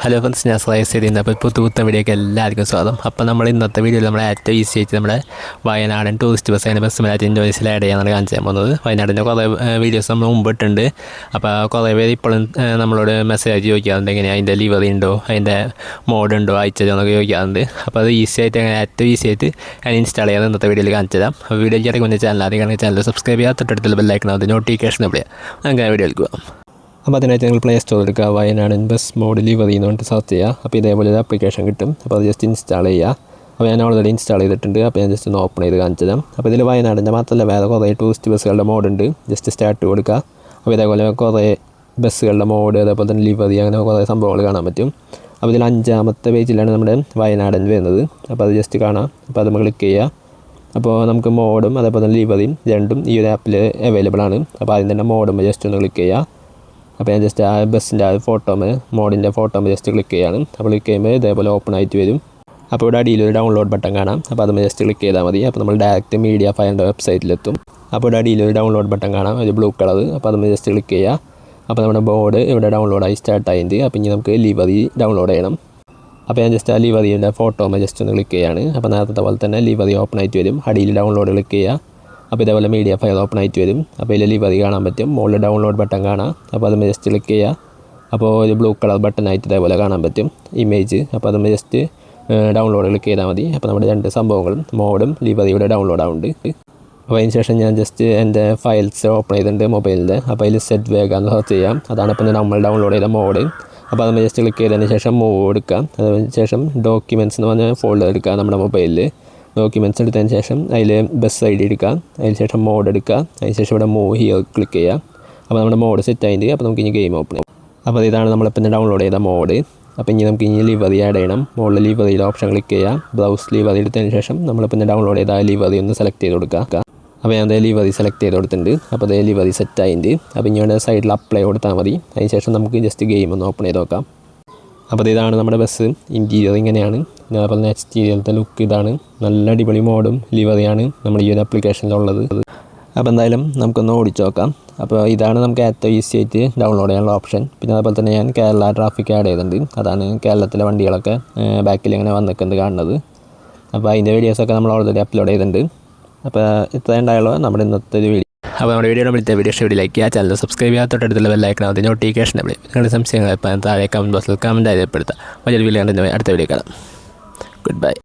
Hello friends, ഞാൻ slice ചെയ്തിരുന്നത്. അപ്പോൾ പുത്തുപുത്തൻ വീഡിയോക്ക് എല്ലാവർക്കും സ്വാഗതം. അപ്പോൾ നമ്മൾ ഇന്നത്തെ വീഡിയോയിൽ നമ്മൾ ഏറ്റവും ഈസി ആയിട്ട് നമ്മുടെ വയനാടൻ ടൂറിസ്റ്റ് ബസ് അതിൻ്റെ ബസ് മാറ്റിൻ ചോയ്സിൽ ആഡ് ചെയ്യാനാണ് കാണിച്ചാൽ പോകുന്നത്. വയനാടിൻ്റെ കുറേ വീഡിയോസ് നമ്മൾ മുമ്പിട്ടുണ്ട്. അപ്പോൾ കുറേ പേര് ഇപ്പോഴും നമ്മളോട് മെസ്സേജ് ചോദിക്കാറുണ്ട്, എങ്ങനെയാണ് അതിൻ്റെ ലിവറി ഉണ്ടോ, അതിൻ്റെ മോഡ് ഉണ്ടോ, അയച്ചതോ എന്നൊക്കെ ചോദിക്കാറുണ്ട്. അപ്പോൾ അത് ഈസി ആയിട്ട് അങ്ങനെ ഏറ്റവും ഈസി ആയിട്ട് ഞാൻ ഇൻസ്റ്റാൾ ചെയ്യാൻ ഇന്നത്തെ വീഡിയോയിൽ കാണിച്ചു തരാം. അപ്പോൾ വീഡിയോയ്ക്ക് ഇറങ്ങുന്ന ചാനൽ ആദ്യം ചാനൽ സബ്സ്ക്രൈബ് ചെയ്യാൻ തൊട്ടടുത്തുള്ള ബെല്ലൈക്കണം, അത് നോട്ടിഫിക്കേഷൻ എവിടെ അങ്ങനെ വീഡിയോയിൽ പോകാം. അപ്പോൾ അതിനായിട്ട് നിങ്ങൾ പ്ലേ സ്റ്റോർ എടുക്കുക, വയനാടൻ ബസ് മോഡ് ലിവറി എന്ന് പറഞ്ഞിട്ട് സെർച്ച് ചെയ്യുക. അപ്പോൾ ഇതേപോലെ ഒരു ആപ്ലിക്കേഷൻ കിട്ടും. അപ്പോൾ അത് ജസ്റ്റ് ഇൻസ്റ്റാൾ ചെയ്യുക. അപ്പോൾ ഞാൻ ഓൾറെഡി ഇൻസ്റ്റാൾ ചെയ്തിട്ടുണ്ട്. അപ്പോൾ ഞാൻ ജസ്റ്റ് ഒന്ന് ഓപ്പൺ ചെയ്ത് കാണിച്ചു തരാം. അപ്പോൾ ഇതിൽ വയനാടിൻ്റെ മാത്രമല്ല വേറെ കുറേ ടൂറിസ്റ്റ് ബസ്സുകളുടെ മോഡുണ്ട്. ജസ്റ്റ് സ്റ്റാർട്ട് കൊടുക്കുക. അപ്പോൾ ഇതേപോലെ കുറേ ബസ്സുകളുടെ മോഡ്, അതേപോലെ തന്നെ ലിവറി, അങ്ങനെ കുറേ സംഭവങ്ങൾ കാണാൻ പറ്റും. അപ്പോൾ ഇതിൽ 5ാമത്തെ പേജിലാണ് നമ്മുടെ വയനാടൻ വരുന്നത്. അപ്പോൾ അത് ജസ്റ്റ് കാണാം. അപ്പോൾ അത് നമ്മൾ ക്ലിക്ക് ചെയ്യുക. അപ്പോൾ നമുക്ക് മോഡും അതേപോലെ തന്നെ ലിവറിയും രണ്ടും ഈ ഒരു ആപ്പിൽ അവൈലബിൾ ആണ്. അപ്പോൾ ആദ്യം തന്നെ മോഡും ജസ്റ്റ് ഒന്ന് ക്ലിക്ക് ചെയ്യുക. അപ്പോൾ ഞാൻ ജസ്റ്റ് ആ ബസ്സിൻ്റെ ആ മോഡിൻ്റെ ഫോട്ടോ ജസ്റ്റ് ക്ലിക്ക് ചെയ്യാണ്. അപ്പോൾ ക്ലിക്ക് ചെയ്യുമ്പോൾ ഇതേപോലെ ഓപ്പൺ ആയിട്ട് വരും. അപ്പോൾ ഇവിടെ അടിയിലൊരു ഡൗൺലോഡ് ബട്ടൺ കാണാം. അപ്പോൾ അത് ജസ്റ്റ് ക്ലിക്ക് ചെയ്താൽ മതി. അപ്പോൾ നമ്മൾ ഡയറക്റ്റ് മീഡിയ ഫയലിൻ്റെ വെബ്സൈറ്റിലെത്തും. അപ്പോൾ ഇവിടെ അടിയിലൊരു ഡൗൺലോഡ് ബട്ടൺ കാണാം, ഒരു ബ്ലൂ കളർ. അപ്പോൾ അത് ജസ്റ്റ് ക്ലിക്ക് ചെയ്യുക. അപ്പോൾ നമ്മുടെ ബോർഡ് ഇവിടെ ഡൗൺലോഡായി സ്റ്റാർട്ടായിട്ടുണ്ട്. അപ്പോൾ ഇനി നമുക്ക് ലിവറി ഡൗൺലോഡ് ചെയ്യണം. അപ്പോൾ ഞാൻ ജസ്റ്റ് ആ ലിവറിയുടെ ഫോട്ടോ ജസ്റ്റ് ഒന്ന് ക്ലിക്ക് ചെയ്യാണ്. അപ്പോൾ നേരത്തെ പോലെ തന്നെ ലിവറി ഓപ്പൺ ആയിട്ട് വരും. അടിയിൽ ഡൗൺലോഡ് ക്ലിക്ക് ചെയ്യുക. അപ്പോൾ ഇതേപോലെ മീഡിയ ഫയൽ ഓപ്പൺ ആയിട്ട് വരും. അപ്പോൾ ഇതിൽ ലിവറി കാണാൻ പറ്റും. മുകളിൽ ഡൗൺലോഡ് ബട്ടൺ കാണാം. അപ്പോൾ അത് ജസ്റ്റ് ക്ലിക്ക് ചെയ്യുക. അപ്പോൾ ഒരു ബ്ലൂ കളർ ബട്ടൺ ആയിട്ട് ഇതേപോലെ കാണാൻ പറ്റും ഇമേജ്. അപ്പോൾ അത് ജസ്റ്റ് ഡൗൺലോഡ് ക്ലിക്ക് ചെയ്താൽ മതി. അപ്പോൾ നമ്മുടെ രണ്ട് സംഭവങ്ങളും മോഡും ലിവറിയുടെ ഡൗൺലോഡ് ആവുന്നുണ്ട്. അപ്പോൾ അതിന് ശേഷം ഞാൻ ജസ്റ്റ് എൻ്റെ ഫയൽസ് ഓപ്പൺ ചെയ്തിട്ടുണ്ട് മൊബൈലിൻ്റെ. അപ്പോൾ അതിൽ സെറ്റ് വേഗം എന്ന് സെർച്ച് ചെയ്യാം. അതാണ് ഇപ്പോൾ നമ്മൾ ഡൗൺലോഡ് ചെയ്ത മോഡ്. അപ്പോൾ അത് ജസ്റ്റ് ക്ലിക്ക് ചെയ്തതിന് ശേഷം മൂവ് എടുക്കാം. അതിന് ശേഷം ഡോക്യുമെൻറ്റ്സ് എന്ന് പറഞ്ഞ ഫോൾഡർ എടുക്കുക നമ്മുടെ മൊബൈലിൽ. ഡോക്യുമെൻറ്റ്സ് എടുത്തതിന് ശേഷം അതിൽ ബസ് ID എടുക്കുക. അതിന് ശേഷം മോഡ് എടുക്കുക. അതിന് ശേഷം ഇവിടെ മൂവ് ഹിയർ ക്ലിക്ക് ചെയ്യുക. അപ്പോൾ നമ്മുടെ മോഡ് സെറ്റ് ആയിട്ട് അപ്പോൾ നമുക്ക് ഇനി ഗെയിം ഓപ്പൺ ചെയ്യാം. അപ്പോൾ ഇതാണ് നമ്മളിപ്പോൾ ഡൗൺലോഡ് ചെയ്ത മോഡ്. അപ്പോൾ ഇനി നമുക്ക് ഇനി ലിവറി ആഡ് ചെയ്യണം. മുകളിൽ ലിവറിയുടെ ഓപ്ഷൻ ക്ലിക്ക് ചെയ്യുക. ബ്രൗസ് ലിവറി എടുത്തതിന് ശേഷം നമ്മളിപ്പോൾ ഡൗൺലോഡ് ചെയ്ത ആ ലിവറി ഒന്ന് സെലക്ട് ചെയ്ത് കൊടുക്കുക. അപ്പോൾ ഞാൻ അതേ ലിവറി സെലക്ട് ചെയ്ത് കൊടുത്തിട്ടുണ്ട്. അപ്പോൾ അതേ ലിവറി സെറ്റ് ആയിട്ട് അപ്പോൾ ഇങ്ങനെ സൈഡിൽ അപ്ലൈ കൊടുത്താൽ മതി. അതിന് ശേഷം നമുക്ക് ജസ്റ്റ് ഗെയിം ഒന്ന് ഓപ്പൺ ചെയ്ത് നോക്കാം. അപ്പോൾ ഇതാണ് നമ്മുടെ ബസ്. ഇൻറ്റീരിയർ ഇങ്ങനെയാണ്. അതുപോലെ തന്നെ എക്സ്റ്റീരിയറിൻ്റെ ലുക്ക് ഇതാണ്. നല്ല അടിപൊളി മോഡും ലിവറിയാണ് നമ്മൾ ഈ ഒരു ആപ്ലിക്കേഷനിലുള്ളത്. അപ്പോൾ എന്തായാലും നമുക്കൊന്ന് ഓടിച്ച് നോക്കാം. അപ്പോൾ ഇതാണ് നമുക്ക് ഏറ്റവും ഈസി ആയിട്ട് ഡൗൺലോഡ് ചെയ്യാനുള്ള ഓപ്ഷൻ. പിന്നെ അതുപോലെ തന്നെ ഞാൻ കേരള ട്രാഫിക് ആഡ് ചെയ്തിട്ടുണ്ട്. അതാണ് കേരളത്തിലെ വണ്ടികളൊക്കെ ബാക്കിൽ ഇങ്ങനെ വന്നിട്ടുണ്ട് കാണുന്നത്. അപ്പോൾ അതിൻ്റെ വീഡിയോസൊക്കെ നമ്മൾ ഓൾറെഡി അപ്ലോഡ് ചെയ്തിട്ടുണ്ട്. അപ്പോൾ ഇത്ര ഉണ്ടായുള്ളൂ നമ്മുടെ ഇന്നത്തെ ഒരു വീഡിയോ. അപ്പോൾ നമ്മുടെ വീഡിയോ ലൈക്ക് ചെയ്യുക, ചാനൽ സബ്സ്ക്രൈബ് ചെയ്യാത്ത തൊട്ടടുത്തുള്ള ബെല്ലൈക്കണം, അത് നോട്ടിഫിക്കേഷൻ എവിടെ. നിങ്ങളുടെ സംശയങ്ങൾ ഇപ്പോൾ താഴെ കമൻറ്റ് ബോക്സിൽ കമൻറ്റ് രേഖപ്പെടുത്താം. വലിയൊരു വീഡിയോ കണ്ടിട്ട് അടുത്ത വീഡിയോ കാണാം. Good bye.